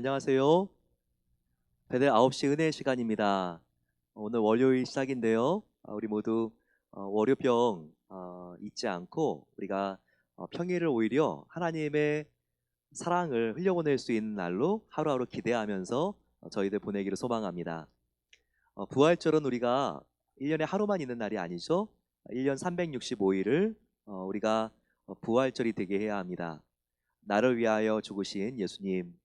안녕하세요. 배들 9시 은혜 시간입니다. 오늘 월요일 시작인데요. 우리 모두 월요병 잊지 않고 우리가 평일을 오히려 하나님의 사랑을 흘려보낼 수 있는 날로 하루하루 기대하면서 저희들 보내기를 소망합니다. 부활절은 우리가 1년에 하루만 있는 날이 아니죠. 1년 365일을 우리가 부활절이 되게 해야 합니다. 나를 위하여 죽으신 예수님,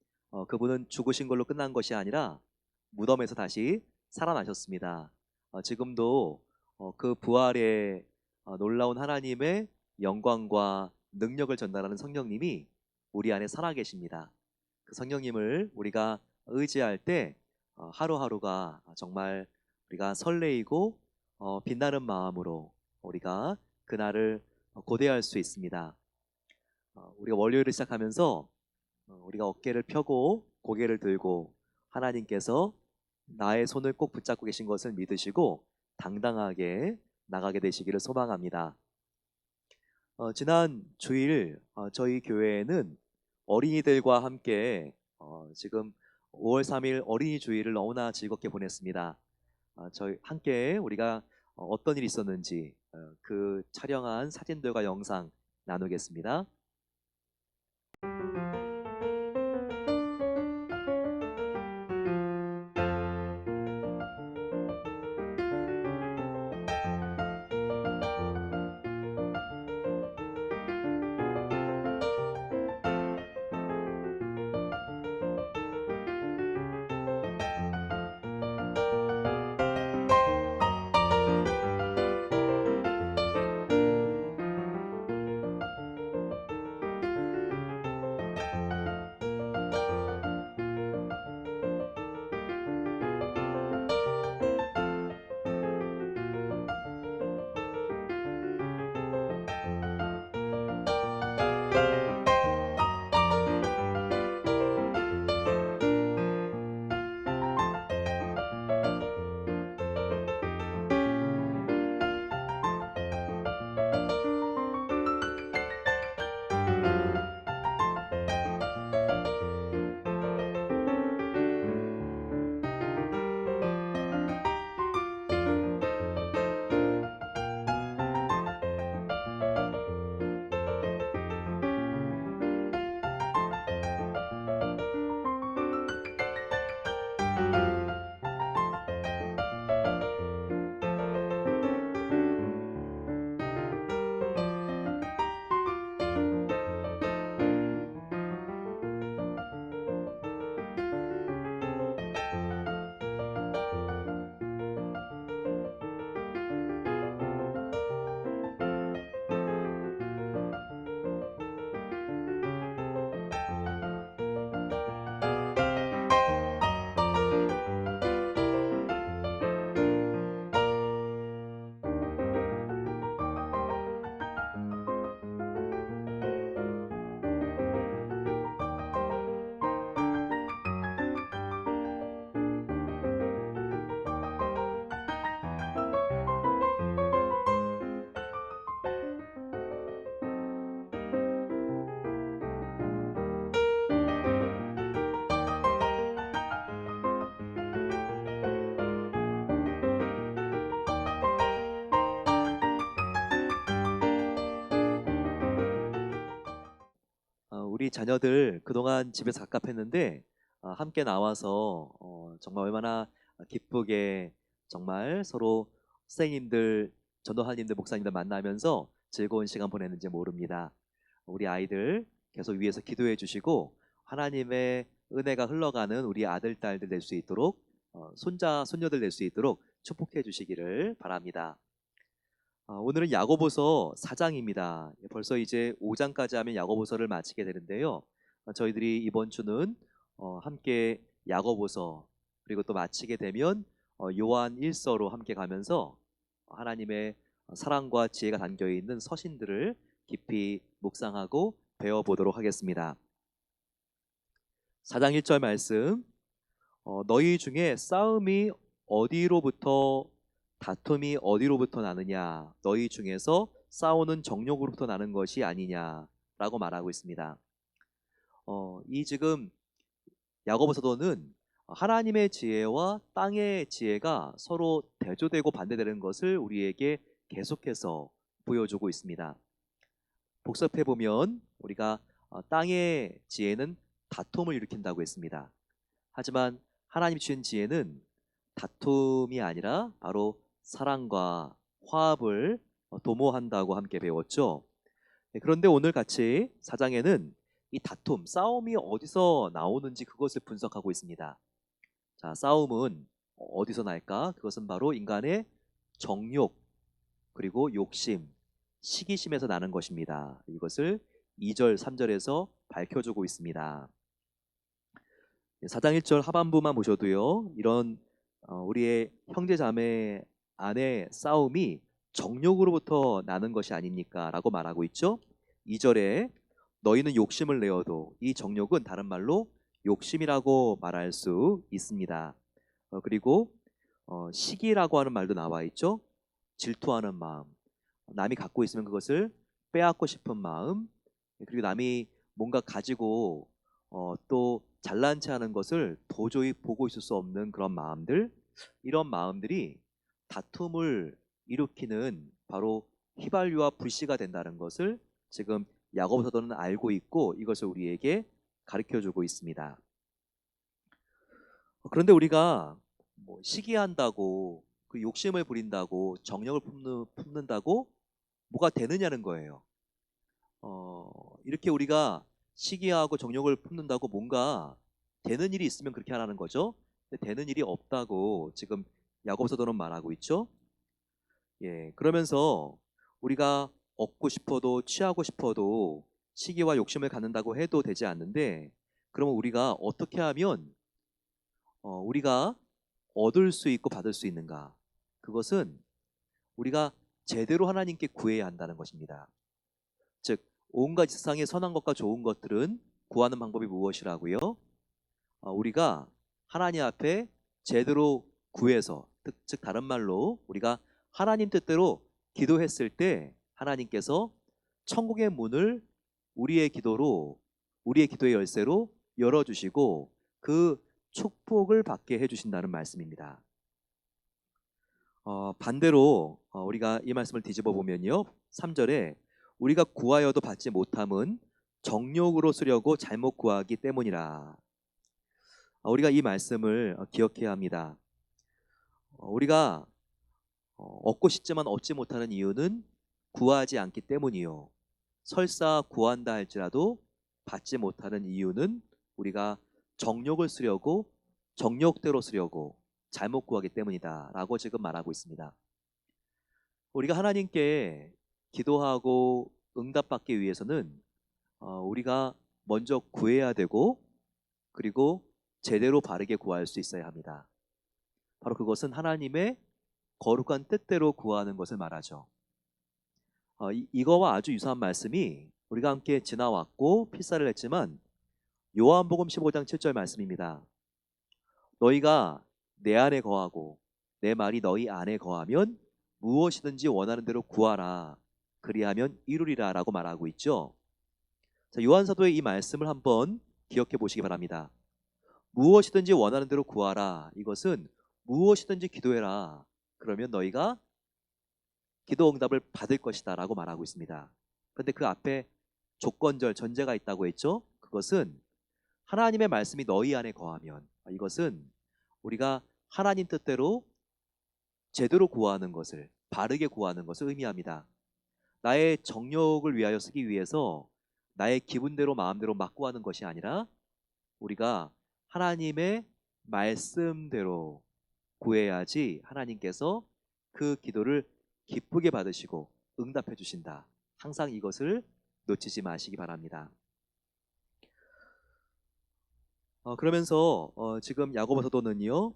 그분은 죽으신 걸로 끝난 것이 아니라 무덤에서 다시 살아나셨습니다. 지금도 그 부활의 놀라운 하나님의 영광과 능력을 전달하는 성령님이 우리 안에 살아계십니다. 그 성령님을 우리가 의지할 때 하루하루가 정말 우리가 설레이고 빛나는 마음으로 우리가 그날을 고대할 수 있습니다. 우리가 월요일을 시작하면서 우리가 어깨를 펴고 고개를 들고 하나님께서 나의 손을 꼭 붙잡고 계신 것을 믿으시고 당당하게 나가게 되시기를 소망합니다. 지난 주일 저희 교회에는 어린이들과 함께 지금 5월 3일 어린이 주일을 너무나 즐겁게 보냈습니다. 저희 함께 우리가 어떤 일이 있었는지 그 촬영한 사진들과 영상 나누겠습니다. 우리 자녀들 그동안 집에서 갑갑했는데 함께 나와서 정말 얼마나 기쁘게 정말 서로 선생님들, 전도사님들, 목사님들 만나면서 즐거운 시간 보냈는지 모릅니다. 우리 아이들 계속 위에서 기도해 주시고 하나님의 은혜가 흘러가는 우리 아들, 딸들 될 수 있도록 손자, 손녀들 될 수 있도록 축복해 주시기를 바랍니다. 오늘은 야고보서 4장입니다. 벌써 이제 5장까지 하면 야고보서를 마치게 되는데요. 저희들이 이번 주는 함께 야고보서 그리고 또 마치게 되면 요한 1서로 함께 가면서 하나님의 사랑과 지혜가 담겨 있는 서신들을 깊이 묵상하고 배워보도록 하겠습니다. 4장 1절 말씀, 너희 중에 싸움이 어디로부터 다툼이 어디로부터 나느냐? 너희 중에서 싸우는 정욕으로부터 나는 것이 아니냐라고 말하고 있습니다. 이 지금 야고보 사도는 하나님의 지혜와 땅의 지혜가 서로 대조되고 반대되는 것을 우리에게 계속해서 보여주고 있습니다. 복습해 보면 우리가 땅의 지혜는 다툼을 일으킨다고 했습니다. 하지만 하나님 주신 지혜는 다툼이 아니라 바로 사랑과 화합을 도모한다고 함께 배웠죠. 네, 그런데 오늘 같이 4장에는 이 다툼, 싸움이 어디서 나오는지 그것을 분석하고 있습니다. 자, 싸움은 어디서 날까? 그것은 바로 인간의 정욕, 그리고 욕심, 시기심에서 나는 것입니다. 이것을 2절, 3절에서 밝혀주고 있습니다. 4장 1절 하반부만 보셔도요, 이런 우리의 형제 자매 안의 싸움이 정욕으로부터 나는 것이 아닙니까? 라고 말하고 있죠. 2절에 너희는 욕심을 내어도, 이 정욕은 다른 말로 욕심이라고 말할 수 있습니다. 그리고 시기라고 하는 말도 나와 있죠. 질투하는 마음, 남이 갖고 있으면 그것을 빼앗고 싶은 마음, 그리고 남이 뭔가 가지고 또 잘난 체 하는 것을 도저히 보고 있을 수 없는 그런 마음들, 이런 마음들이 다툼을 일으키는 바로 휘발유와 불씨가 된다는 것을 지금 야고보 사도는 알고 있고 이것을 우리에게 가르쳐 주고 있습니다. 그런데 우리가 뭐 시기한다고, 그 욕심을 부린다고, 정욕을 품는다고 뭐가 되느냐는 거예요. 이렇게 우리가 시기하고 정욕을 품는다고 뭔가 되는 일이 있으면 그렇게 하라는 거죠. 근데 되는 일이 없다고 지금 야고보 사도는 말하고 있죠. 예, 그러면서 우리가 얻고 싶어도 취하고 싶어도 시기와 욕심을 갖는다고 해도 되지 않는데, 그러면 우리가 어떻게 하면 우리가 얻을 수 있고 받을 수 있는가? 그것은 우리가 제대로 하나님께 구해야 한다는 것입니다. 즉, 온갖 세상의 선한 것과 좋은 것들은 구하는 방법이 무엇이라고요? 우리가 하나님 앞에 제대로 구해서, 즉 다른 말로 우리가 하나님 뜻대로 기도했을 때 하나님께서 천국의 문을 우리의 기도로, 우리의 기도의 열쇠로 열어주시고 그 축복을 받게 해주신다는 말씀입니다. 반대로 우리가 이 말씀을 뒤집어 보면요, 3절에 우리가 구하여도 받지 못함은 정욕으로 쓰려고 잘못 구하기 때문이라. 우리가 이 말씀을 기억해야 합니다. 우리가 얻고 싶지만 얻지 못하는 이유는 구하지 않기 때문이요, 설사 구한다 할지라도 받지 못하는 이유는 우리가 정욕을 쓰려고, 정욕대로 쓰려고 잘못 구하기 때문이다 라고 지금 말하고 있습니다. 우리가 하나님께 기도하고 응답받기 위해서는 우리가 먼저 구해야 되고, 그리고 제대로 바르게 구할 수 있어야 합니다. 바로 그것은 하나님의 거룩한 뜻대로 구하는 것을 말하죠. 이거와 아주 유사한 말씀이 우리가 함께 지나왔고 필사를 했지만 요한복음 15장 7절 말씀입니다. 너희가 내 안에 거하고 내 말이 너희 안에 거하면 무엇이든지 원하는 대로 구하라, 그리하면 이루리라 라고 말하고 있죠. 자, 요한사도의 이 말씀을 한번 기억해 보시기 바랍니다. 무엇이든지 원하는 대로 구하라, 이것은 무엇이든지 기도해라, 그러면 너희가 기도 응답을 받을 것이다 라고 말하고 있습니다. 그런데 그 앞에 조건절, 전제가 있다고 했죠. 그것은 하나님의 말씀이 너희 안에 거하면, 이것은 우리가 하나님 뜻대로 제대로 구하는 것을, 바르게 구하는 것을 의미합니다. 나의 정욕을 위하여 쓰기 위해서 나의 기분대로 마음대로 막 구하는 것이 아니라 우리가 하나님의 말씀대로 구해야지 하나님께서 그 기도를 기쁘게 받으시고 응답해 주신다. 항상 이것을 놓치지 마시기 바랍니다. 그러면서 지금 야고보 사도는요,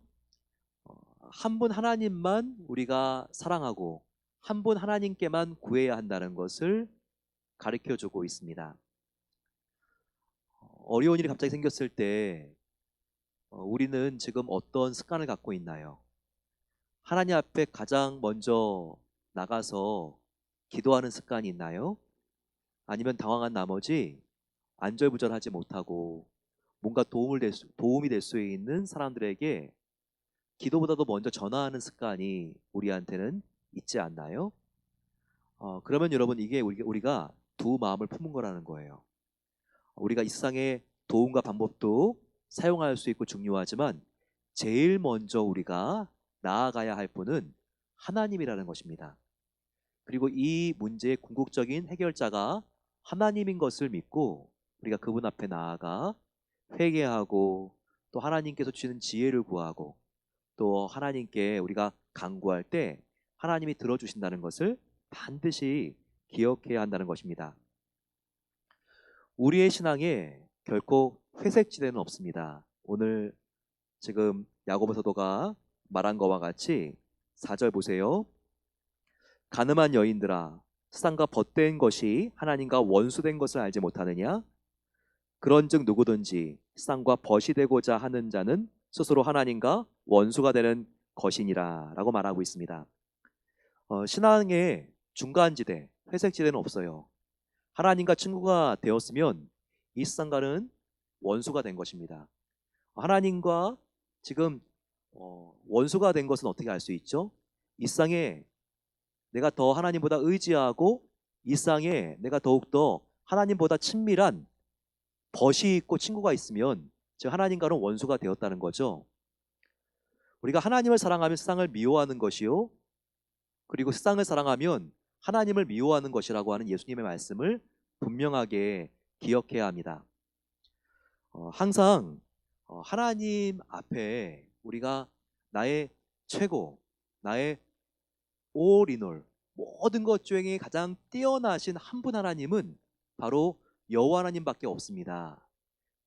한 분 하나님만 우리가 사랑하고 한 분 하나님께만 구해야 한다는 것을 가르쳐 주고 있습니다. 어려운 일이 갑자기 생겼을 때 우리는 지금 어떤 습관을 갖고 있나요? 하나님 앞에 가장 먼저 나가서 기도하는 습관이 있나요? 아니면 당황한 나머지 안절부절하지 못하고 뭔가 도움이 될 수 있는 사람들에게 기도보다도 먼저 전화하는 습관이 우리한테는 있지 않나요? 그러면 여러분 이게 우리가 두 마음을 품은 거라는 거예요. 우리가 이 세상에 도움과 방법도 사용할 수 있고 중요하지만 제일 먼저 우리가 나아가야 할 분은 하나님이라는 것입니다. 그리고 이 문제의 궁극적인 해결자가 하나님인 것을 믿고 우리가 그분 앞에 나아가 회개하고 또 하나님께서 주시는 지혜를 구하고 또 하나님께 우리가 간구할 때 하나님이 들어주신다는 것을 반드시 기억해야 한다는 것입니다. 우리의 신앙에 결코 회색지대는 없습니다. 오늘 지금 야고보 사도가 말한 것과 같이 4절 보세요. 가늠한 여인들아, 세상과 벗된 것이 하나님과 원수된 것을 알지 못하느냐? 그런즉 누구든지 세상과 벗이 되고자 하는 자는 스스로 하나님과 원수가 되는 것이니라 라고 말하고 있습니다. 신앙의 중간지대, 회색지대는 없어요. 하나님과 친구가 되었으면 이 세상과는 원수가 된 것입니다. 하나님과 지금 원수가 된 것은 어떻게 알 수 있죠? 이 세상에 내가 더 하나님보다 의지하고 이 세상에 내가 더욱더 하나님보다 친밀한 벗이 있고 친구가 있으면 즉 하나님과는 원수가 되었다는 거죠. 우리가 하나님을 사랑하면 세상을 미워하는 것이요, 그리고 세상을 사랑하면 하나님을 미워하는 것이라고 하는 예수님의 말씀을 분명하게 기억해야 합니다. 항상 하나님 앞에 우리가 나의 최고, 나의 올인올, 모든 것 중에 가장 뛰어나신 한 분 하나님은 바로 여호와 하나님밖에 없습니다.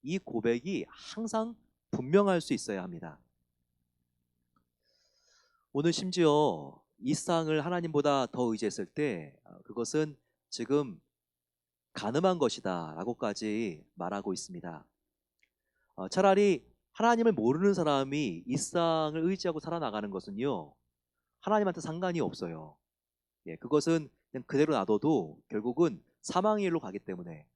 이 고백이 항상 분명할 수 있어야 합니다. 오늘 심지어 이 세상을 하나님보다 더 의지했을 때 그것은 지금 가늠한 것이다 라고까지 말하고 있습니다. 차라리 하나님을 모르는 사람이 이 세상을 의지하고 살아나가는 것은요, 하나님한테 상관이 없어요. 그것은 그냥 그대로 놔둬도 결국은 사망의 일로 가기 때문에.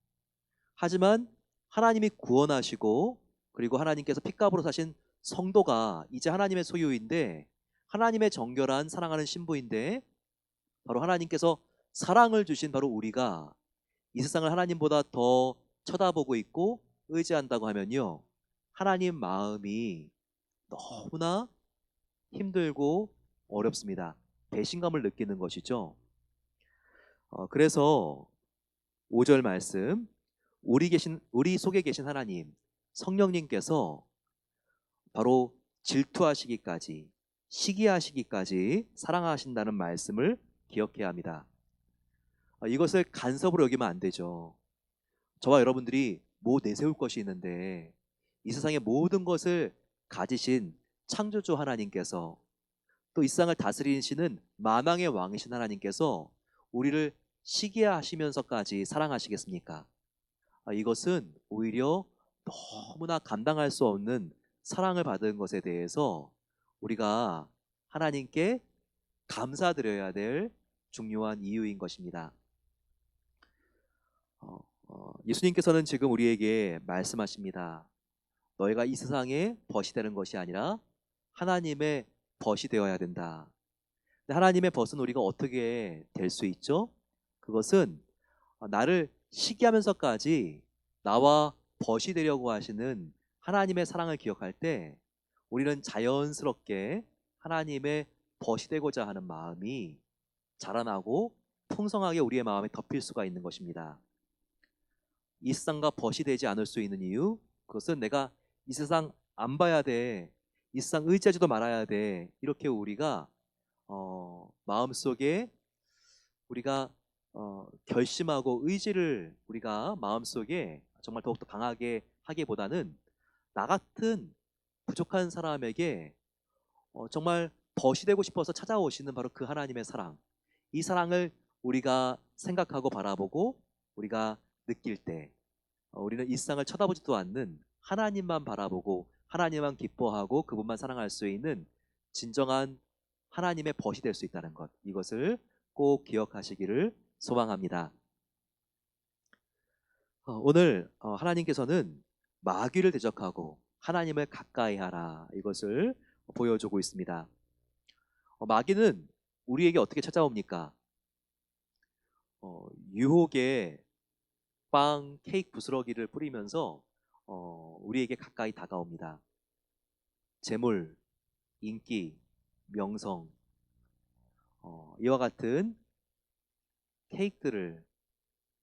하지만 하나님이 구원하시고 그리고 하나님께서 핏값으로 사신 성도가 이제 하나님의 소유인데, 하나님의 정결한 사랑하는 신부인데, 바로 하나님께서 사랑을 주신 바로 우리가 이 세상을 하나님보다 더 쳐다보고 있고 의지한다고 하면요, 하나님 마음이 너무나 힘들고 어렵습니다. 배신감을 느끼는 것이죠. 그래서 5절 말씀, 우리 속에 계신 하나님 성령님께서 바로 질투하시기까지, 시기하시기까지 사랑하신다는 말씀을 기억해야 합니다. 이것을 간섭으로 여기면 안 되죠. 저와 여러분들이 뭐 내세울 것이 있는데 이 세상의 모든 것을 가지신 창조주 하나님께서, 또 이 세상을 다스리시는 만왕의 왕이신 하나님께서 우리를 시기하시면서까지 사랑하시겠습니까? 이것은 오히려 너무나 감당할 수 없는 사랑을 받은 것에 대해서 우리가 하나님께 감사드려야 될 중요한 이유인 것입니다. 예수님께서는 지금 우리에게 말씀하십니다. 너희가 이 세상에 벗이 되는 것이 아니라 하나님의 벗이 되어야 된다. 근데 하나님의 벗은 우리가 어떻게 될 수 있죠? 그것은 나를 시기하면서까지 나와 벗이 되려고 하시는 하나님의 사랑을 기억할 때 우리는 자연스럽게 하나님의 벗이 되고자 하는 마음이 자라나고 풍성하게 우리의 마음에 덮일 수가 있는 것입니다. 이 세상과 벗이 되지 않을 수 있는 이유, 그것은 내가 이 세상 안 봐야 돼, 이 세상 의지하지도 말아야 돼, 이렇게 우리가 마음속에 우리가 결심하고 의지를 우리가 마음속에 정말 더욱더 강하게 하기보다는 나 같은 부족한 사람에게 정말 벗이 되고 싶어서 찾아오시는 바로 그 하나님의 사랑, 이 사랑을 우리가 생각하고 바라보고 우리가 느낄 때 우리는 이 세상을 쳐다보지도 않는 하나님만 바라보고 하나님만 기뻐하고 그분만 사랑할 수 있는 진정한 하나님의 벗이 될 수 있다는 것, 이것을 꼭 기억하시기를 소망합니다. 오늘 하나님께서는 마귀를 대적하고 하나님을 가까이 하라. 이것을 보여주고 있습니다. 마귀는 우리에게 어떻게 찾아옵니까? 유혹의 빵, 케이크 부스러기를 뿌리면서 우리에게 가까이 다가옵니다. 재물, 인기, 명성, 이와 같은 케이크들을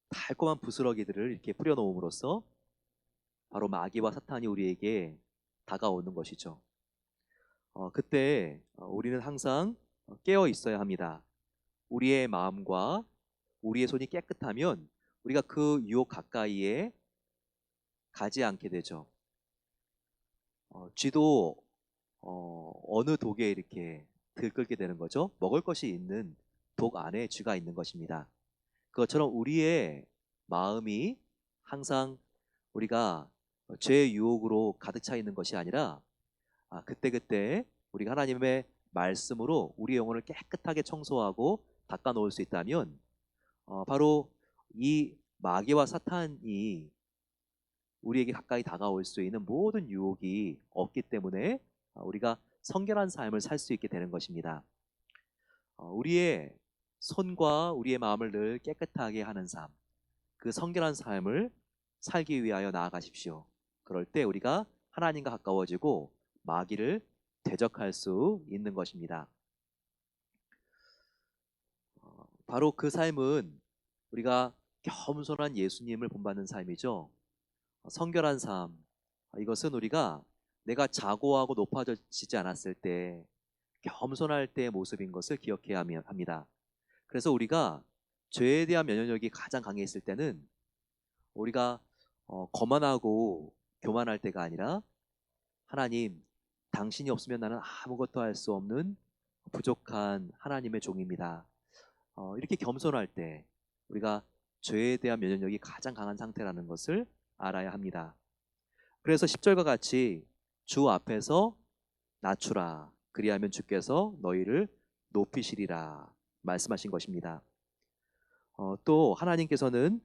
달콤한 부스러기들을 이렇게 뿌려놓음으로써 바로 마귀와 사탄이 우리에게 다가오는 것이죠. 그때 우리는 항상 깨어 있어야 합니다. 우리의 마음과 우리의 손이 깨끗하면 우리가 그 유혹 가까이에 가지 않게 되죠. 쥐도 어느 독에 이렇게 들끓게 되는 거죠? 먹을 것이 있는 독 안에 쥐가 있는 것입니다. 그것처럼 우리의 마음이 항상 우리가 죄의 유혹으로 가득 차 있는 것이 아니라 그때그때 우리가 하나님의 말씀으로 우리 영혼을 깨끗하게 청소하고 닦아놓을 수 있다면 바로 이 마귀와 사탄이 우리에게 가까이 다가올 수 있는 모든 유혹이 없기 때문에 우리가 성결한 삶을 살 수 있게 되는 것입니다. 우리의 손과 우리의 마음을 늘 깨끗하게 하는 삶, 그 성결한 삶을 살기 위하여 나아가십시오. 그럴 때 우리가 하나님과 가까워지고 마귀를 대적할 수 있는 것입니다. 바로 그 삶은 우리가 겸손한 예수님을 본받는 삶이죠. 성결한 삶, 이것은 우리가 내가 자고하고 높아지지 않았을 때 겸손할 때의 모습인 것을 기억해야 합니다. 그래서 우리가 죄에 대한 면역력이 가장 강했을 때는 우리가 거만하고 교만할 때가 아니라 하나님, 당신이 없으면 나는 아무것도 할 수 없는 부족한 하나님의 종입니다. 이렇게 겸손할 때 우리가 죄에 대한 면역력이 가장 강한 상태라는 것을 알아야 합니다. 그래서 10절과 같이 주 앞에서 낮추라. 그리하면 주께서 너희를 높이시리라 말씀하신 것입니다. 또 하나님께서는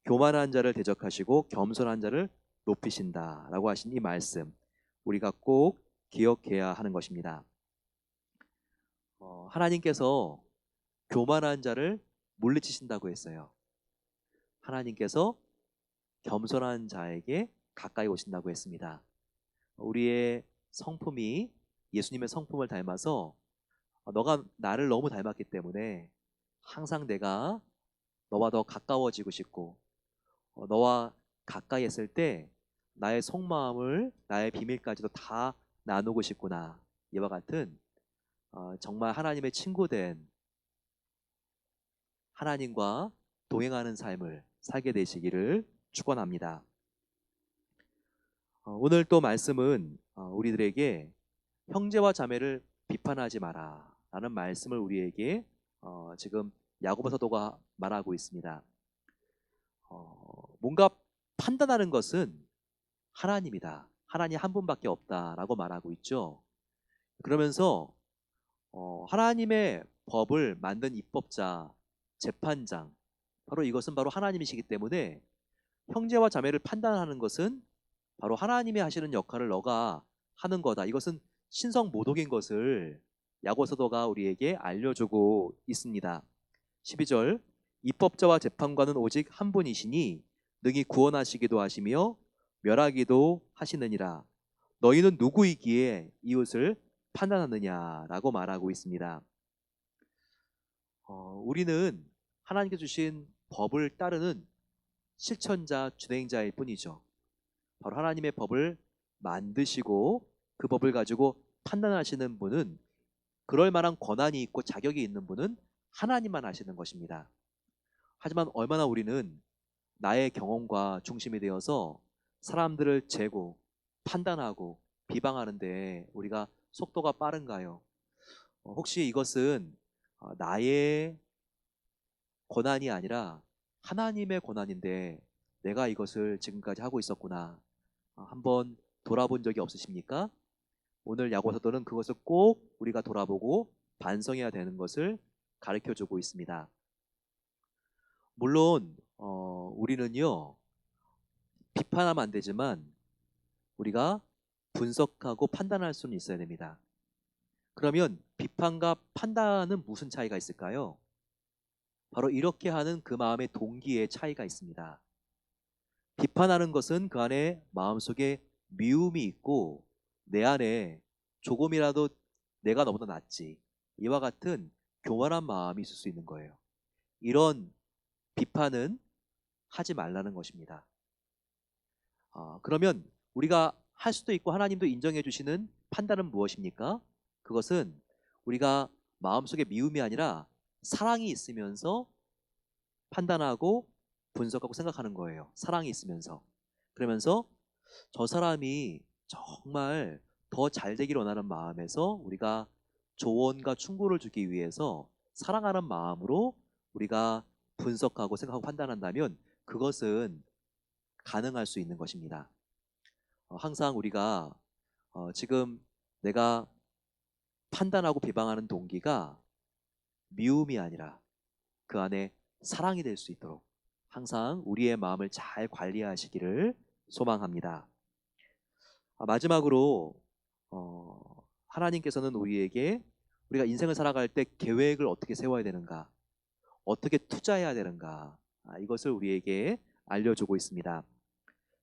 교만한 자를 대적하시고 겸손한 자를 높이신다라고 하신 이 말씀 우리가 꼭 기억해야 하는 것입니다. 하나님께서 교만한 자를 물리치신다고 했어요. 하나님께서 겸손한 자에게 가까이 오신다고 했습니다. 우리의 성품이 예수님의 성품을 닮아서 너가 나를 너무 닮았기 때문에 항상 내가 너와 더 가까워지고 싶고 너와 가까이 했을 때 나의 속마음을 나의 비밀까지도 다 나누고 싶구나. 이와 같은 정말 하나님의 친구된 하나님과 동행하는 삶을 살게 되시기를 축원합니다. 오늘 또 말씀은 우리들에게 형제와 자매를 비판하지 마라 라는 말씀을 우리에게 지금 야고보 사도가 말하고 있습니다. 뭔가 판단하는 것은 하나님이다. 하나님 한 분밖에 없다라고 말하고 있죠. 그러면서 하나님의 법을 만든 입법자, 재판장, 바로 이것은 바로 하나님이시기 때문에 형제와 자매를 판단하는 것은 바로 하나님이 하시는 역할을 너가 하는 거다. 이것은 신성 모독인 것을 야고보 사도가 우리에게 알려주고 있습니다. 12절 입법자와 재판관은 오직 한 분이시니 능히 구원하시기도 하시며 멸하기도 하시느니라. 너희는 누구이기에 이웃을 판단하느냐라고 말하고 있습니다. 우리는 하나님께 주신 법을 따르는 실천자, 준행자일 뿐이죠. 바로 하나님의 법을 만드시고 그 법을 가지고 판단하시는 분은 그럴 만한 권한이 있고 자격이 있는 분은 하나님만 하시는 것입니다. 하지만 얼마나 우리는 나의 경험과 중심이 되어서 사람들을 재고 판단하고 비방하는데 우리가 속도가 빠른가요? 혹시 이것은 나의 권한이 아니라 하나님의 권한인데 내가 이것을 지금까지 하고 있었구나. 한번 돌아본 적이 없으십니까? 오늘 야고보서도는 그것을 꼭 우리가 돌아보고 반성해야 되는 것을 가르쳐주고 있습니다. 물론 우리는요 비판하면 안 되지만 우리가 분석하고 판단할 수는 있어야 됩니다. 그러면 비판과 판단은 무슨 차이가 있을까요? 바로 이렇게 하는 그 마음의 동기에 차이가 있습니다. 비판하는 것은 그 안에 마음속에 미움이 있고 내 안에 조금이라도 내가 너보다 낫지, 이와 같은 교만한 마음이 있을 수 있는 거예요. 이런 비판은 하지 말라는 것입니다. 그러면 우리가 할 수도 있고 하나님도 인정해 주시는 판단은 무엇입니까? 그것은 우리가 마음속에 미움이 아니라 사랑이 있으면서 판단하고 분석하고 생각하는 거예요. 사랑이 있으면서. 그러면서 저 사람이 정말 더 잘 되기를 원하는 마음에서 우리가 조언과 충고를 주기 위해서 사랑하는 마음으로 우리가 분석하고 생각하고 판단한다면 그것은 가능할 수 있는 것입니다. 항상 우리가 지금 내가 판단하고 비방하는 동기가 미움이 아니라 그 안에 사랑이 될 수 있도록 항상 우리의 마음을 잘 관리하시기를 소망합니다. 마지막으로 하나님께서는 우리에게 우리가 인생을 살아갈 때 계획을 어떻게 세워야 되는가, 어떻게 투자해야 되는가, 이것을 우리에게 알려주고 있습니다.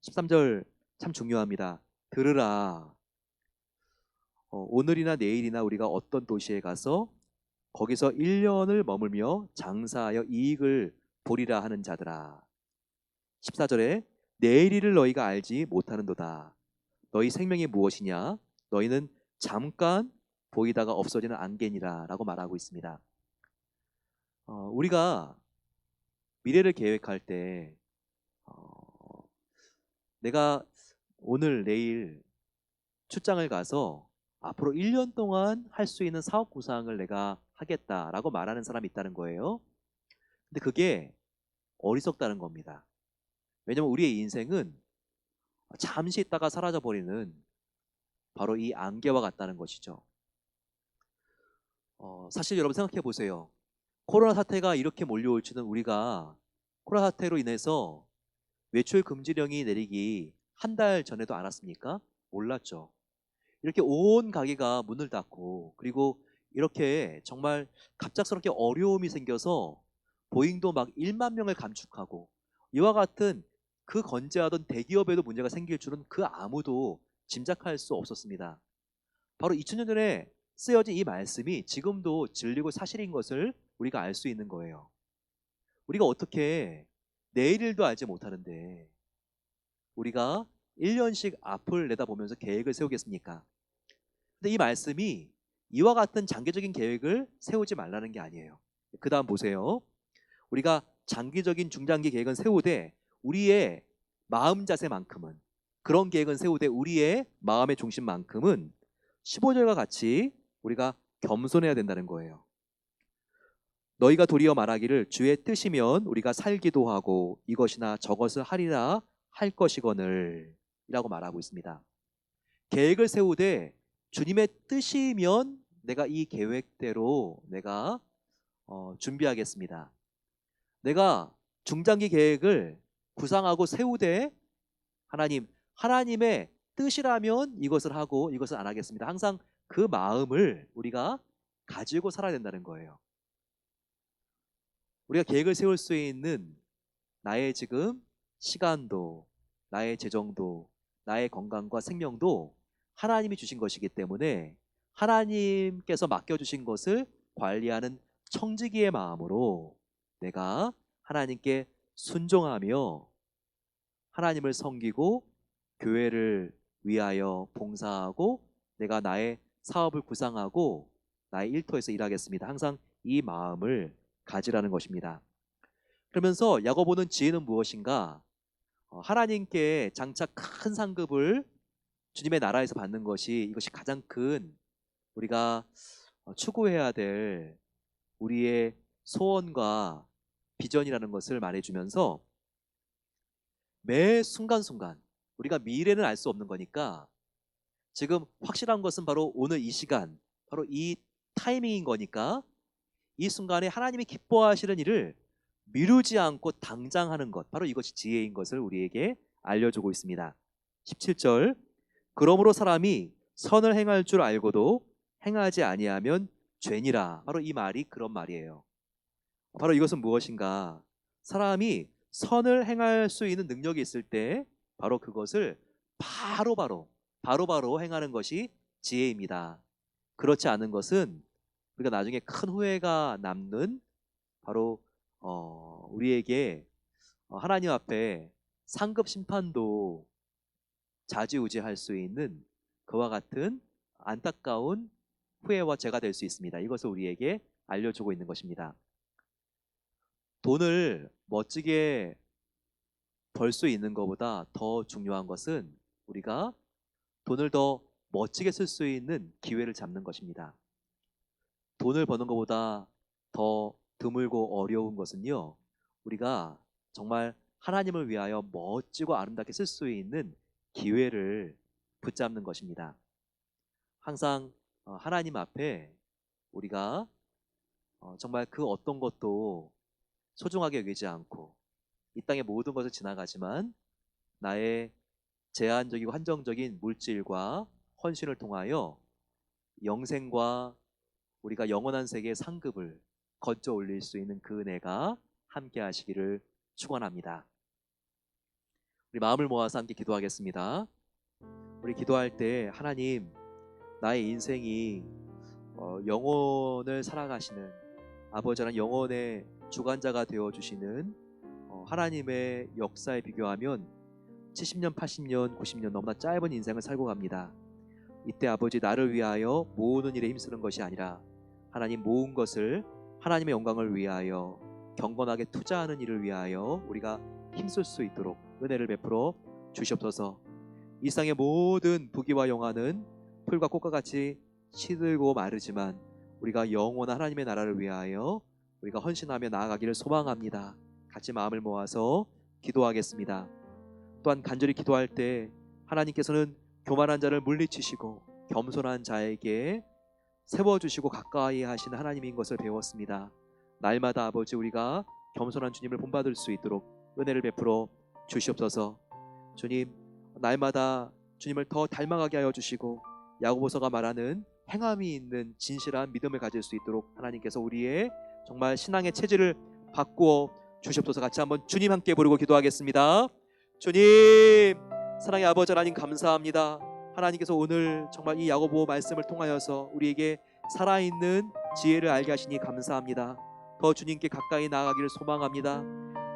13절 참 중요합니다. 들으라. 오늘이나 내일이나 우리가 어떤 도시에 가서 거기서 1년을 머물며 장사하여 이익을 보리라 하는 자들아. 14절에 내일 일을 너희가 알지 못하는도다. 너희 생명이 무엇이냐? 너희는 잠깐 보이다가 없어지는 안개니라 라고 말하고 있습니다. 우리가 미래를 계획할 때 내가 오늘 내일 출장을 가서 앞으로 1년 동안 할 수 있는 사업 구상을 내가 하겠다라고 말하는 사람이 있다는 거예요. 근데 그게 어리석다는 겁니다. 왜냐하면 우리의 인생은 잠시 있다가 사라져 버리는 바로 이 안개와 같다는 것이죠. 사실 여러분 생각해 보세요. 코로나 사태가 이렇게 몰려올 줄은 우리가 코로나 사태로 인해서 외출 금지령이 내리기 한 달 전에도 알았습니까? 몰랐죠. 이렇게 온 가게가 문을 닫고 그리고 이렇게 정말 갑작스럽게 어려움이 생겨서 보잉도 막 1만 명을 감축하고 이와 같은 그 건재하던 대기업에도 문제가 생길 줄은 그 아무도 짐작할 수 없었습니다. 바로 2000년 전에 쓰여진 이 말씀이 지금도 진리고 사실인 것을 우리가 알 수 있는 거예요. 우리가 어떻게 내일 일도 알지 못하는데 우리가 1년씩 앞을 내다보면서 계획을 세우겠습니까? 근데 이 말씀이 이와 같은 장기적인 계획을 세우지 말라는 게 아니에요. 그 다음 보세요. 우리가 장기적인 중장기 계획은 세우되 우리의 마음 자세만큼은, 그런 계획은 세우되 우리의 마음의 중심만큼은 15절과 같이 우리가 겸손해야 된다는 거예요. 너희가 도리어 말하기를 주의 뜻이면 우리가 살기도 하고 이것이나 저것을 하리라 할 것이거늘 이라고 말하고 있습니다. 계획을 세우되 주님의 뜻이면 내가 이 계획대로 내가 준비하겠습니다. 내가 중장기 계획을 구상하고 세우되 하나님의 뜻이라면 이것을 하고 이것을 안 하겠습니다. 항상 그 마음을 우리가 가지고 살아야 된다는 거예요. 우리가 계획을 세울 수 있는 나의 지금 시간도, 나의 재정도, 나의 건강과 생명도 하나님이 주신 것이기 때문에 하나님께서 맡겨주신 것을 관리하는 청지기의 마음으로 내가 하나님께 순종하며 하나님을 섬기고 교회를 위하여 봉사하고 내가 나의 사업을 구상하고 나의 일터에서 일하겠습니다. 항상 이 마음을 가지라는 것입니다. 그러면서 야고보는 지혜는 무엇인가? 하나님께 장차 큰 상급을 주님의 나라에서 받는 것이 이것이 가장 큰 우리가 추구해야 될 우리의 소원과 비전이라는 것을 말해주면서 매 순간순간 우리가 미래는 알 수 없는 거니까 지금 확실한 것은 바로 오늘 이 시간, 바로 이 타이밍인 거니까 이 순간에 하나님이 기뻐하시는 일을 미루지 않고 당장 하는 것, 바로 이것이 지혜인 것을 우리에게 알려주고 있습니다. 17절 그러므로 사람이 선을 행할 줄 알고도 행하지 아니하면 죄니라. 바로 이 말이 그런 말이에요. 바로 이것은 무엇인가? 사람이 선을 행할 수 있는 능력이 있을 때 바로 그것을 바로바로 행하는 것이 지혜입니다. 그렇지 않은 것은 우리가 나중에 큰 후회가 남는 바로 우리에게 하나님 앞에 상급 심판도 좌지우지할 수 있는 그와 같은 안타까운 후회와 죄가 될 수 있습니다. 이것을 우리에게 알려주고 있는 것입니다. 돈을 멋지게 벌 수 있는 것보다 더 중요한 것은 우리가 돈을 더 멋지게 쓸 수 있는 기회를 잡는 것입니다. 돈을 버는 것보다 더 드물고 어려운 것은요, 우리가 정말 하나님을 위하여 멋지고 아름답게 쓸 수 있는 기회를 붙잡는 것입니다. 항상 하나님 앞에 우리가 정말 그 어떤 것도 소중하게 여기지 않고 이 땅의 모든 것을 지나가지만 나의 제한적이고 한정적인 물질과 헌신을 통하여 영생과 우리가 영원한 세계의 상급을 거저 올릴 수 있는 그 은혜가 함께 하시기를 축원합니다. 우리 마음을 모아서 함께 기도하겠습니다. 우리 기도할 때 하나님, 나의 인생이 영혼을 살아가시는 아버지라는 영혼의 주관자가 되어주시는 하나님의 역사에 비교하면 70년, 80년, 90년 너무나 짧은 인생을 살고 갑니다. 이때 아버지, 나를 위하여 모으는 일에 힘쓰는 것이 아니라 하나님 모은 것을 하나님의 영광을 위하여 경건하게 투자하는 일을 위하여 우리가 힘쓸 수 있도록 은혜를 베풀어 주시옵소서. 이 세상의 모든 부귀와 영화는 풀과 꽃과 같이 시들고 마르지만 우리가 영원한 하나님의 나라를 위하여 우리가 헌신하며 나아가기를 소망합니다. 같이 마음을 모아서 기도하겠습니다. 또한 간절히 기도할 때 하나님께서는 교만한 자를 물리치시고 겸손한 자에게 세워주시고 가까이 하시는 하나님인 것을 배웠습니다. 날마다 아버지, 우리가 겸손한 주님을 본받을 수 있도록 은혜를 베풀어 주시옵소서. 주님, 날마다 주님을 더 닮아가게 하여 주시고 야고보서가 말하는 행함이 있는 진실한 믿음을 가질 수 있도록 하나님께서 우리의 정말 신앙의 체질을 바꾸어 주시옵소서. 같이 한번 주님 함께 부르고 기도하겠습니다. 주님, 사랑의 아버지 하나님, 감사합니다. 하나님께서 오늘 정말 이 야고보 말씀을 통하여서 우리에게 살아있는 지혜를 알게 하시니 감사합니다. 더 주님께 가까이 나아가기를 소망합니다.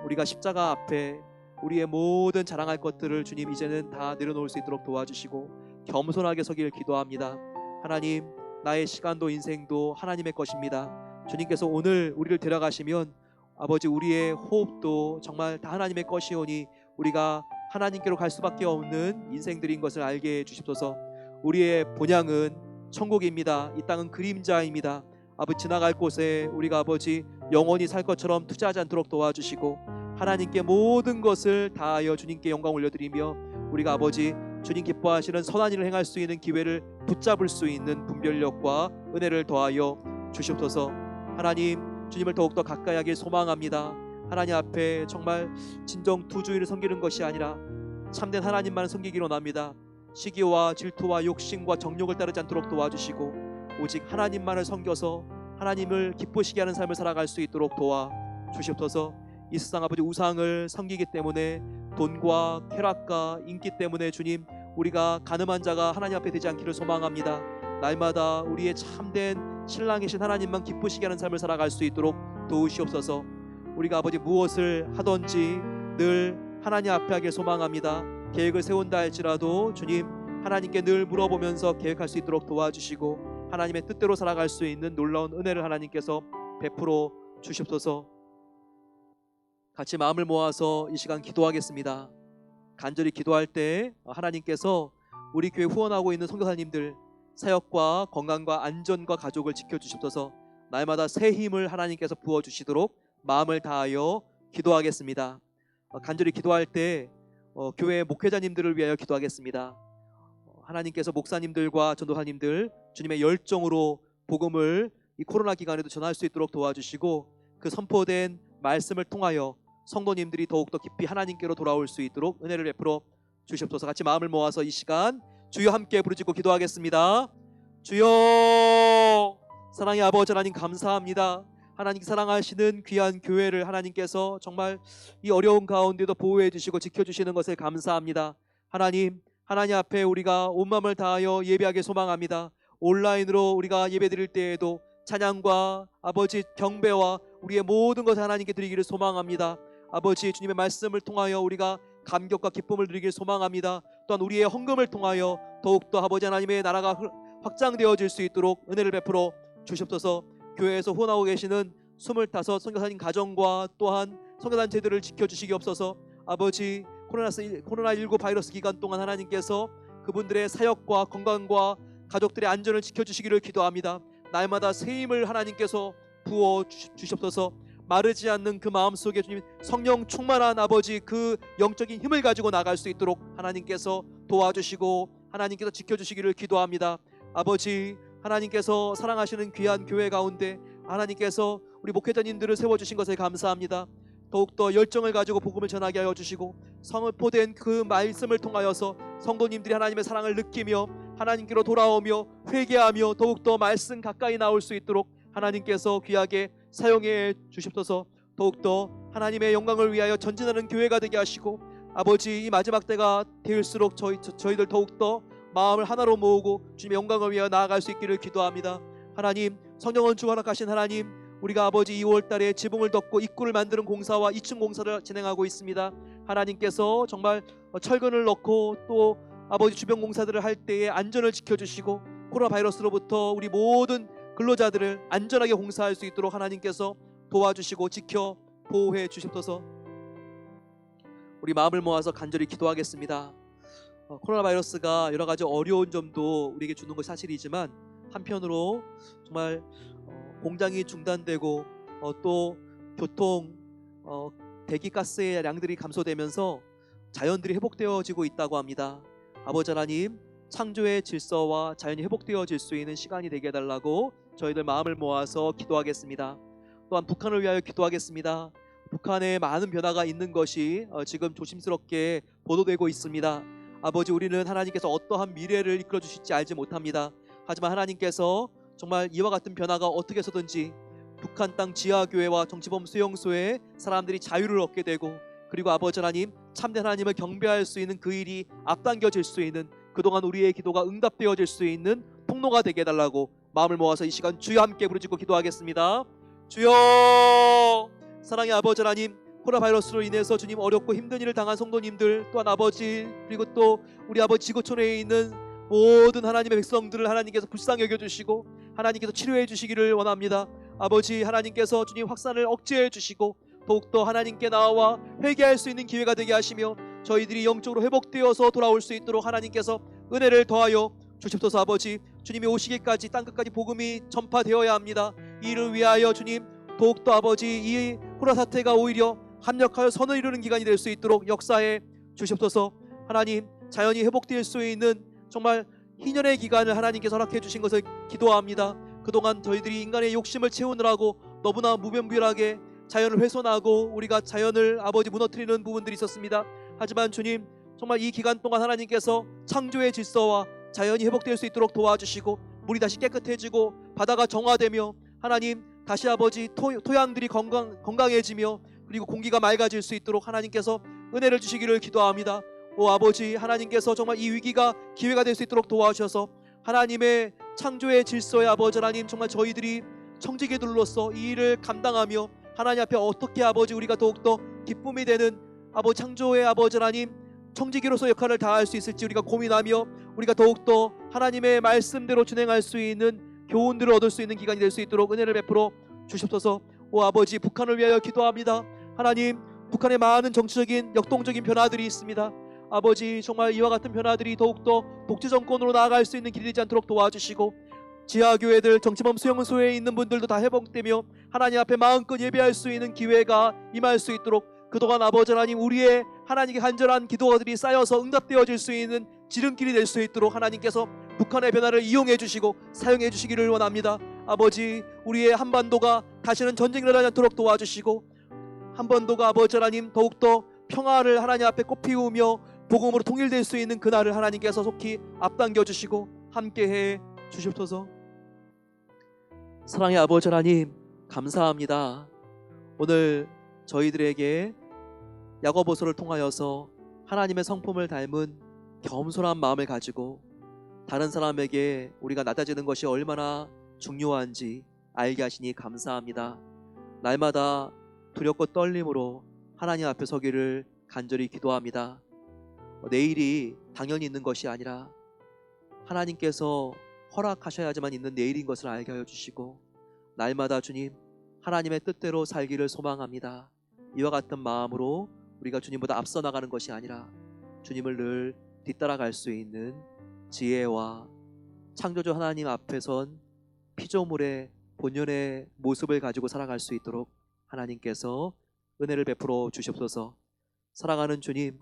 우리가 십자가 앞에 우리의 모든 자랑할 것들을 주님 이제는 다 내려놓을 수 있도록 도와주시고 겸손하게 서기를 기도합니다. 하나님, 나의 시간도 인생도 하나님의 것입니다. 주님께서 오늘 우리를 데려가시면 아버지, 우리의 호흡도 정말 다 하나님의 것이오니 우리가 하나님께로 갈 수밖에 없는 인생들인 것을 알게 해주십소서. 우리의 본향은 천국입니다. 이 땅은 그림자입니다. 아버지, 지나갈 곳에 우리가 아버지 영원히 살 것처럼 투자하지 않도록 도와주시고 하나님께 모든 것을 다하여 주님께 영광 올려드리며 우리가 아버지 주님 기뻐하시는 선한 일을 행할 수 있는 기회를 붙잡을 수 있는 분별력과 은혜를 더하여 주시옵소서. 하나님, 주님을 더욱더 가까이 하길 소망합니다. 하나님 앞에 정말 진정 두주의를 섬기는 것이 아니라 참된 하나님만을 섬기기로 합니다. 시기와 질투와 욕심과 정욕을 따르지 않도록 도와주시고 오직 하나님만을 섬겨서 하나님을 기쁘시게 하는 삶을 살아갈 수 있도록 도와 주시옵소서. 이 세상 아버지 우상을 섬기기 때문에 돈과 쾌락과 인기 때문에 주님, 우리가 가늠한 자가 하나님 앞에 되지 않기를 소망합니다. 날마다 우리의 참된 신랑이신 하나님만 기쁘시게 하는 삶을 살아갈 수 있도록 도우시옵소서. 우리가 아버지 무엇을 하든지 늘 하나님 앞에 하길 소망합니다. 계획을 세운다 할지라도 주님, 하나님께 늘 물어보면서 계획할 수 있도록 도와주시고 하나님의 뜻대로 살아갈 수 있는 놀라운 은혜를 하나님께서 베풀어 주시옵소서. 같이 마음을 모아서 이 시간 기도하겠습니다. 간절히 기도할 때 하나님께서 우리 교회 후원하고 있는 선교사님들 사역과 건강과 안전과 가족을 지켜주시옵소서. 날마다 새 힘을 하나님께서 부어주시도록 마음을 다하여 기도하겠습니다. 간절히 기도할 때 교회 목회자님들을 위하여 기도하겠습니다. 하나님께서 목사님들과 전도사님들 주님의 열정으로 복음을 이 코로나 기간에도 전할 수 있도록 도와주시고 그 선포된 말씀을 통하여 성도님들이 더욱더 깊이 하나님께로 돌아올 수 있도록 은혜를 베풀어 주시옵소서. 같이 마음을 모아서 이 시간 주여 함께 부르짖고 기도하겠습니다. 주여, 사랑의 아버지 하나님 감사합니다. 하나님 사랑하시는 귀한 교회를 하나님께서 정말 이 어려운 가운데도 보호해 주시고 지켜주시는 것에 감사합니다. 하나님 앞에 우리가 온 마음을 다하여 예배하게 소망합니다. 온라인으로 우리가 예배 드릴 때에도 찬양과 아버지 경배와 우리의 모든 것을 하나님께 드리기를 소망합니다. 아버지 주님의 말씀을 통하여 우리가 감격과 기쁨을 드리기를 소망합니다. 또한 우리의 헌금을 통하여 더욱더 아버지 하나님의 나라가 확장되어질 수 있도록 은혜를 베풀어 주시옵소서. 교회에서 후원하고 계시는 25 선교사님 가정과 또한 선교단체들을 지켜주시기 없어서 아버지 코로나19 바이러스 기간 동안 하나님께서 그분들의 사역과 건강과 가족들의 안전을 지켜주시기를 기도합니다. 날마다 새 힘을 하나님께서 부어 주시옵소서. 마르지 않는 그 마음속에 주님 성령 충만한 아버지 그 영적인 힘을 가지고 나갈 수 있도록 하나님께서 도와주시고 하나님께서 지켜주시기를 기도합니다. 아버지 하나님께서 사랑하시는 귀한 교회 가운데 하나님께서 우리 목회자님들을 세워주신 것에 감사합니다. 더욱더 열정을 가지고 복음을 전하게 하여 주시고 선포된 그 말씀을 통하여서 성도님들이 하나님의 사랑을 느끼며 하나님께로 돌아오며 회개하며 더욱더 말씀 가까이 나올 수 있도록 하나님께서 귀하게 사용해 주십소서. 더욱더 하나님의 영광을 위하여 전진하는 교회가 되게 하시고 아버지 이 마지막 때가 되일수록 저희들 더욱더 마음을 하나로 모으고 주님의 영광을 위하여 나아갈 수 있기를 기도합니다. 하나님 성령은 주 허락하신 하나님 우리가 아버지 2월달에 지붕을 덮고 입구를 만드는 공사와 2층 공사를 진행하고 있습니다. 하나님께서 정말 철근을 넣고 또 아버지 주변 공사들을 할 때에 안전을 지켜주시고 코로나 바이러스로부터 우리 모든 근로자들을 안전하게 공사할 수 있도록 하나님께서 도와주시고 지켜 보호해 주십소서. 우리 마음을 모아서 간절히 기도하겠습니다. 코로나 바이러스가 여러 가지 어려운 점도 우리에게 주는 것이 사실이지만 한편으로 정말 공장이 중단되고 또 교통 대기가스의 양들이 감소되면서 자연들이 회복되어지고 있다고 합니다. 아버지 하나님 창조의 질서와 자연이 회복되어질 수 있는 시간이 되게 해달라고 저희들 마음을 모아서 기도하겠습니다. 또한 북한을 위하여 기도하겠습니다. 북한에 많은 변화가 있는 것이 지금 조심스럽게 보도되고 있습니다. 아버지 우리는 하나님께서 어떠한 미래를 이끌어 주실지 알지 못합니다. 하지만 하나님께서 정말 이와 같은 변화가 어떻게 해서든지 북한 땅 지하교회와 정치범 수용소에 사람들이 자유를 얻게 되고 그리고 아버지 하나님 참된 하나님을 경배할 수 있는 그 일이 앞당겨질 수 있는 그동안 우리의 기도가 응답되어질 수 있는 통로가 되게 해달라고 마음을 모아서 이 시간 주여 함께 부르짖고 기도하겠습니다. 주여, 사랑의 아버지 하나님 코로나 바이러스로 인해서 주님 어렵고 힘든 일을 당한 성도님들 또한 아버지 그리고 또 우리 아버지 지구촌에 있는 모든 하나님의 백성들을 하나님께서 불쌍히 여겨주시고 하나님께서 치료해 주시기를 원합니다. 아버지 하나님께서 주님 확산을 억제해 주시고 더욱더 하나님께 나와 회개할 수 있는 기회가 되게 하시며 저희들이 영적으로 회복되어서 돌아올 수 있도록 하나님께서 은혜를 더하여 주십소서. 아버지 주님이 오시기까지 땅끝까지 복음이 전파되어야 합니다. 이를 위하여 주님 더욱더 아버지 이 코로나 사태가 오히려 합력하여 선을 이루는 기간이 될 수 있도록 역사해 주십소서. 하나님 자연이 회복될 수 있는 정말 희년의 기간을 하나님께서 허락해 주신 것을 기도합니다. 그동안 저희들이 인간의 욕심을 채우느라고 너무나 무분별하게 자연을 훼손하고 우리가 자연을 아버지 무너뜨리는 부분들이 있었습니다. 하지만 주님 정말 이 기간 동안 하나님께서 창조의 질서와 자연이 회복될 수 있도록 도와주시고 물이 다시 깨끗해지고 바다가 정화되며 하나님 다시 아버지 토양들이 건강해지며 그리고 공기가 맑아질 수 있도록 하나님께서 은혜를 주시기를 기도합니다. 오 아버지 하나님께서 정말 이 위기가 기회가 될 수 있도록 도와주셔서 하나님의 창조의 질서의 아버지 하나님 정말 저희들이 청지기들로서 이 일을 감당하며 하나님 앞에 어떻게 아버지 우리가 더욱더 기쁨이 되는 아버지 창조의 아버지 하나님 청지기로서 역할을 다할 수 있을지 우리가 고민하며 우리가 더욱더 하나님의 말씀대로 진행할 수 있는 교훈들을 얻을 수 있는 기간이 될 수 있도록 은혜를 베풀어 주십소서. 오 아버지 북한을 위하여 기도합니다. 하나님 북한에 많은 정치적인 역동적인 변화들이 있습니다. 아버지 정말 이와 같은 변화들이 더욱더 독재 정권으로 나아갈 수 있는 길이 되지 않도록 도와주시고 지하교회들 정치범 수용소에 있는 분들도 다 회복되며 하나님 앞에 마음껏 예배할 수 있는 기회가 임할 수 있도록 그동안 아버지 하나님 우리의 하나님께 간절한 기도들이 쌓여서 응답되어질 수 있는 지름길이 될 수 있도록 하나님께서 북한의 변화를 이용해 주시고 사용해 주시기를 원합니다. 아버지 우리의 한반도가 다시는 전쟁이 일어나지 않도록 도와주시고 한반도가 아버지 하나님 더욱더 평화를 하나님 앞에 꽃피우며 복음으로 통일될 수 있는 그날을 하나님께서 속히 앞당겨 주시고 함께해 주시옵소서. 사랑의 아버지 하나님, 감사합니다. 오늘 저희들에게 야고보서를 통하여서 하나님의 성품을 닮은 겸손한 마음을 가지고 다른 사람에게 우리가 낮아지는 것이 얼마나 중요한지 알게 하시니 감사합니다. 날마다 두렵고 떨림으로 하나님 앞에 서기를 간절히 기도합니다. 내일이 당연히 있는 것이 아니라 하나님께서 허락하셔야지만 있는 내일인 것을 알게 하여 주시고 날마다 주님 하나님의 뜻대로 살기를 소망합니다. 이와 같은 마음으로 우리가 주님보다 앞서 나가는 것이 아니라 주님을 늘 뒤따라갈 수 있는 지혜와 창조주 하나님 앞에 선 피조물의 본연의 모습을 가지고 살아갈 수 있도록 하나님께서 은혜를 베풀어 주시옵소서. 사랑하는 주님,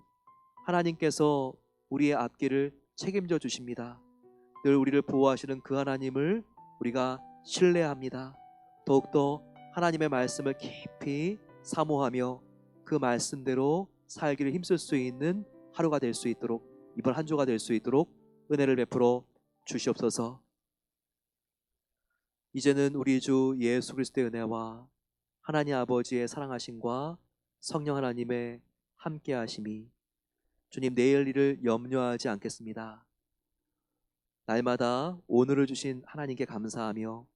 하나님께서 우리의 앞길을 책임져 주십니다. 늘 우리를 보호하시는 그 하나님을 우리가 신뢰합니다. 더욱더 하나님의 말씀을 깊이 사모하며 그 말씀대로 살기를 힘쓸 수 있는 하루가 될 수 있도록, 이번 한 주가 될 수 있도록 은혜를 베풀어 주시옵소서. 이제는 우리 주 예수 그리스도의 은혜와 하나님 아버지의 사랑하심과 성령 하나님의 함께하심이 주님 내일 일을 염려하지 않겠습니다. 날마다 오늘을 주신 하나님께 감사하며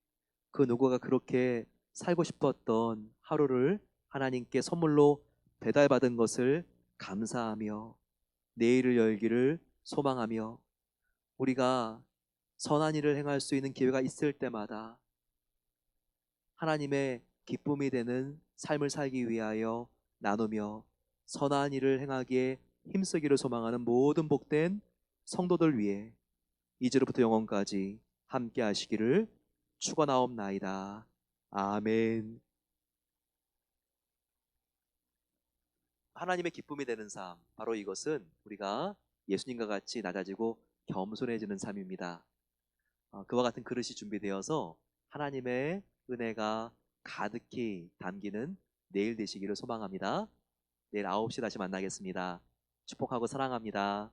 그 누구가 그렇게 살고 싶었던 하루를 하나님께 선물로 배달받은 것을 감사하며 내일을 열기를 소망하며 우리가 선한 일을 행할 수 있는 기회가 있을 때마다 하나님의 기쁨이 되는 삶을 살기 위하여 나누며 선한 일을 행하기에 힘쓰기를 소망하는 모든 복된 성도들 위해 이제로부터 영원까지 함께 하시기를 축원하옵나이다. 아멘. 하나님의 기쁨이 되는 삶, 바로 이것은 우리가 예수님과 같이 낮아지고 겸손해지는 삶입니다. 그와 같은 그릇이 준비되어서 하나님의 은혜가 가득히 담기는 내일 되시기를 소망합니다. 내일 9시 다시 만나겠습니다. 축복하고 사랑합니다.